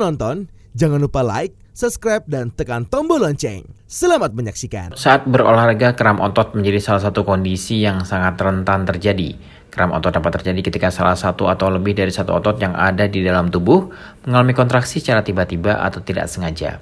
menonton, jangan lupa like, subscribe, dan tekan tombol lonceng. Selamat menyaksikan. Saat berolahraga, kram otot menjadi salah satu kondisi yang sangat rentan terjadi. Kram otot dapat terjadi ketika salah satu atau lebih dari satu otot yang ada di dalam tubuh mengalami kontraksi secara tiba-tiba atau tidak sengaja.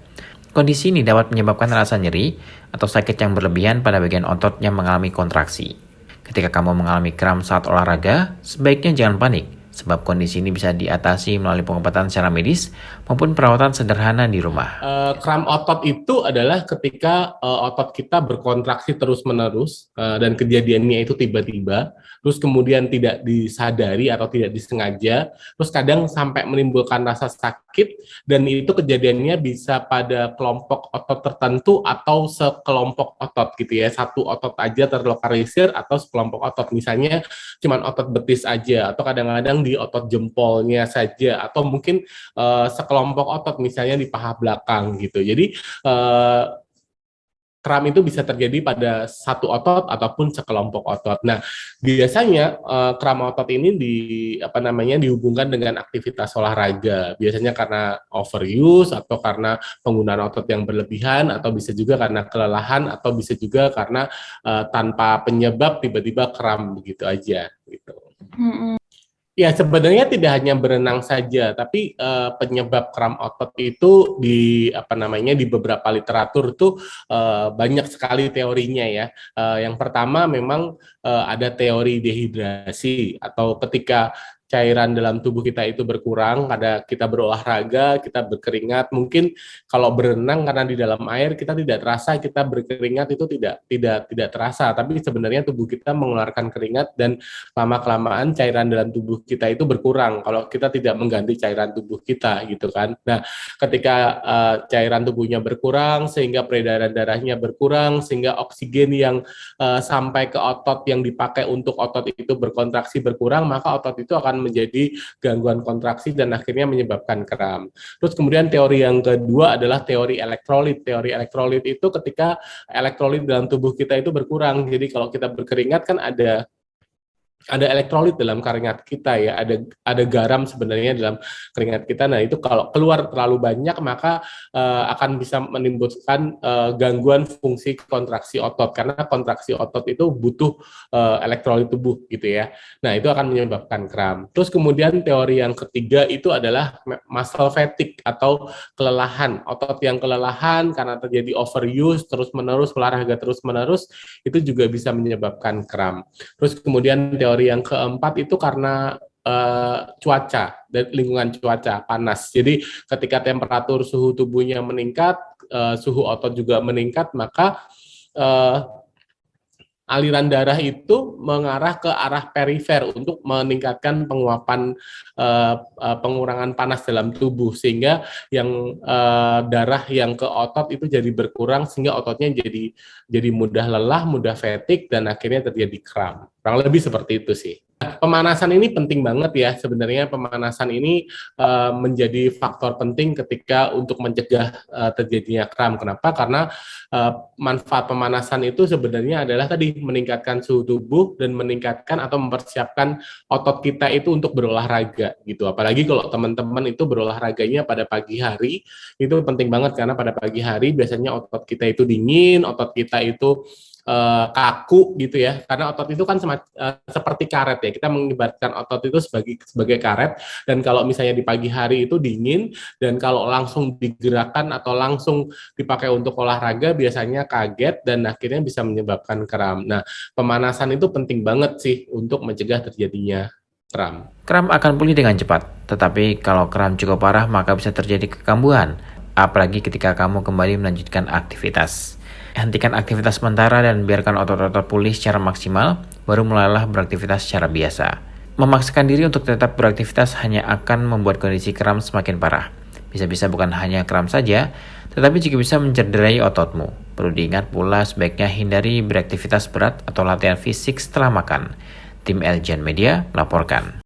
Kondisi ini dapat menyebabkan rasa nyeri atau sakit yang berlebihan pada bagian otot yang mengalami kontraksi. Ketika kamu mengalami kram saat olahraga, sebaiknya jangan panik, sebab kondisi ini bisa diatasi melalui pengobatan secara medis maupun perawatan sederhana di rumah. Kram otot itu adalah ketika otot kita berkontraksi terus-menerus dan kejadiannya itu tiba-tiba, terus kemudian tidak disadari atau tidak disengaja, terus kadang sampai menimbulkan rasa sakit, dan itu kejadiannya bisa pada kelompok otot tertentu atau sekelompok otot gitu ya, satu otot aja terlokalisir atau sekelompok otot, misalnya cuman otot betis aja, atau kadang-kadang di otot jempolnya saja, atau mungkin sekelompok otot misalnya di paha belakang gitu. Jadi kram itu bisa terjadi pada satu otot ataupun sekelompok otot. Nah, biasanya kram otot ini dihubungkan dengan aktivitas olahraga. Biasanya karena overuse atau karena penggunaan otot yang berlebihan, atau bisa juga karena kelelahan, atau bisa juga karena tanpa penyebab tiba-tiba kram begitu aja gitu. Ya, sebenarnya tidak hanya berenang saja, tapi penyebab kram otot itu di beberapa literatur tuh banyak sekali teorinya ya. Yang pertama memang ada teori dehidrasi, atau ketika cairan dalam tubuh kita itu berkurang, kita berolahraga, kita berkeringat. Mungkin kalau berenang karena di dalam air kita tidak terasa kita berkeringat, itu tidak terasa, tapi sebenarnya tubuh kita mengeluarkan keringat, dan lama-kelamaan cairan dalam tubuh kita itu berkurang kalau kita tidak mengganti cairan tubuh kita gitu kan. Nah, ketika cairan tubuhnya berkurang sehingga peredaran darahnya berkurang, sehingga oksigen yang sampai ke otot yang dipakai untuk otot itu berkontraksi berkurang, maka otot itu akan menjadi gangguan kontraksi dan akhirnya menyebabkan kram. Terus kemudian teori yang kedua adalah teori elektrolit. Teori elektrolit itu ketika elektrolit dalam tubuh kita itu berkurang. Jadi kalau kita berkeringat kan ada elektrolit dalam keringat kita ya, ada garam sebenarnya dalam keringat kita. Nah, itu kalau keluar terlalu banyak maka akan bisa menimbulkan gangguan fungsi kontraksi otot, karena kontraksi otot itu butuh elektrolit tubuh gitu ya. Nah, itu akan menyebabkan kram. Terus kemudian teori yang ketiga itu adalah muscle fatigue atau kelelahan. Otot yang kelelahan karena terjadi overuse terus-menerus, olahraga terus-menerus, itu juga bisa menyebabkan kram. Terus kemudian teori yang keempat itu karena cuaca dan lingkungan cuaca panas. Jadi ketika temperatur suhu tubuhnya meningkat, suhu otot juga meningkat, maka aliran darah itu mengarah ke arah perifer untuk meningkatkan penguapan pengurangan panas dalam tubuh, sehingga yang darah yang ke otot itu jadi berkurang, sehingga ototnya jadi mudah lelah, mudah fatigue, dan akhirnya terjadi kram. Kurang lebih seperti itu sih. Pemanasan ini penting banget ya, sebenarnya pemanasan ini menjadi faktor penting ketika untuk mencegah terjadinya kram. Kenapa? Karena manfaat pemanasan itu sebenarnya adalah tadi meningkatkan suhu tubuh dan meningkatkan atau mempersiapkan otot kita itu untuk berolahraga gitu. Apalagi kalau teman-teman itu berolahraganya pada pagi hari, itu penting banget, karena pada pagi hari biasanya otot kita itu dingin, otot kita itu kaku gitu ya, karena otot itu kan seperti karet ya, kita mengibaratkan otot itu sebagai karet, dan kalau misalnya di pagi hari itu dingin, dan kalau langsung digerakkan atau langsung dipakai untuk olahraga biasanya kaget dan akhirnya bisa menyebabkan kram. Nah, pemanasan itu penting banget sih untuk mencegah terjadinya kram. Kram akan pulih dengan cepat, tetapi kalau kram cukup parah maka bisa terjadi kekambuhan, apalagi ketika kamu kembali melanjutkan aktivitas. Hentikan aktivitas sementara dan biarkan otot-otot pulih secara maksimal, baru mulailah beraktivitas secara biasa. Memaksakan diri untuk tetap beraktivitas hanya akan membuat kondisi kram semakin parah. Bisa-bisa bukan hanya kram saja, tetapi juga bisa mencederai ototmu. Perlu diingat pula, sebaiknya hindari beraktivitas berat atau latihan fisik setelah makan. Tim Eljan Media melaporkan.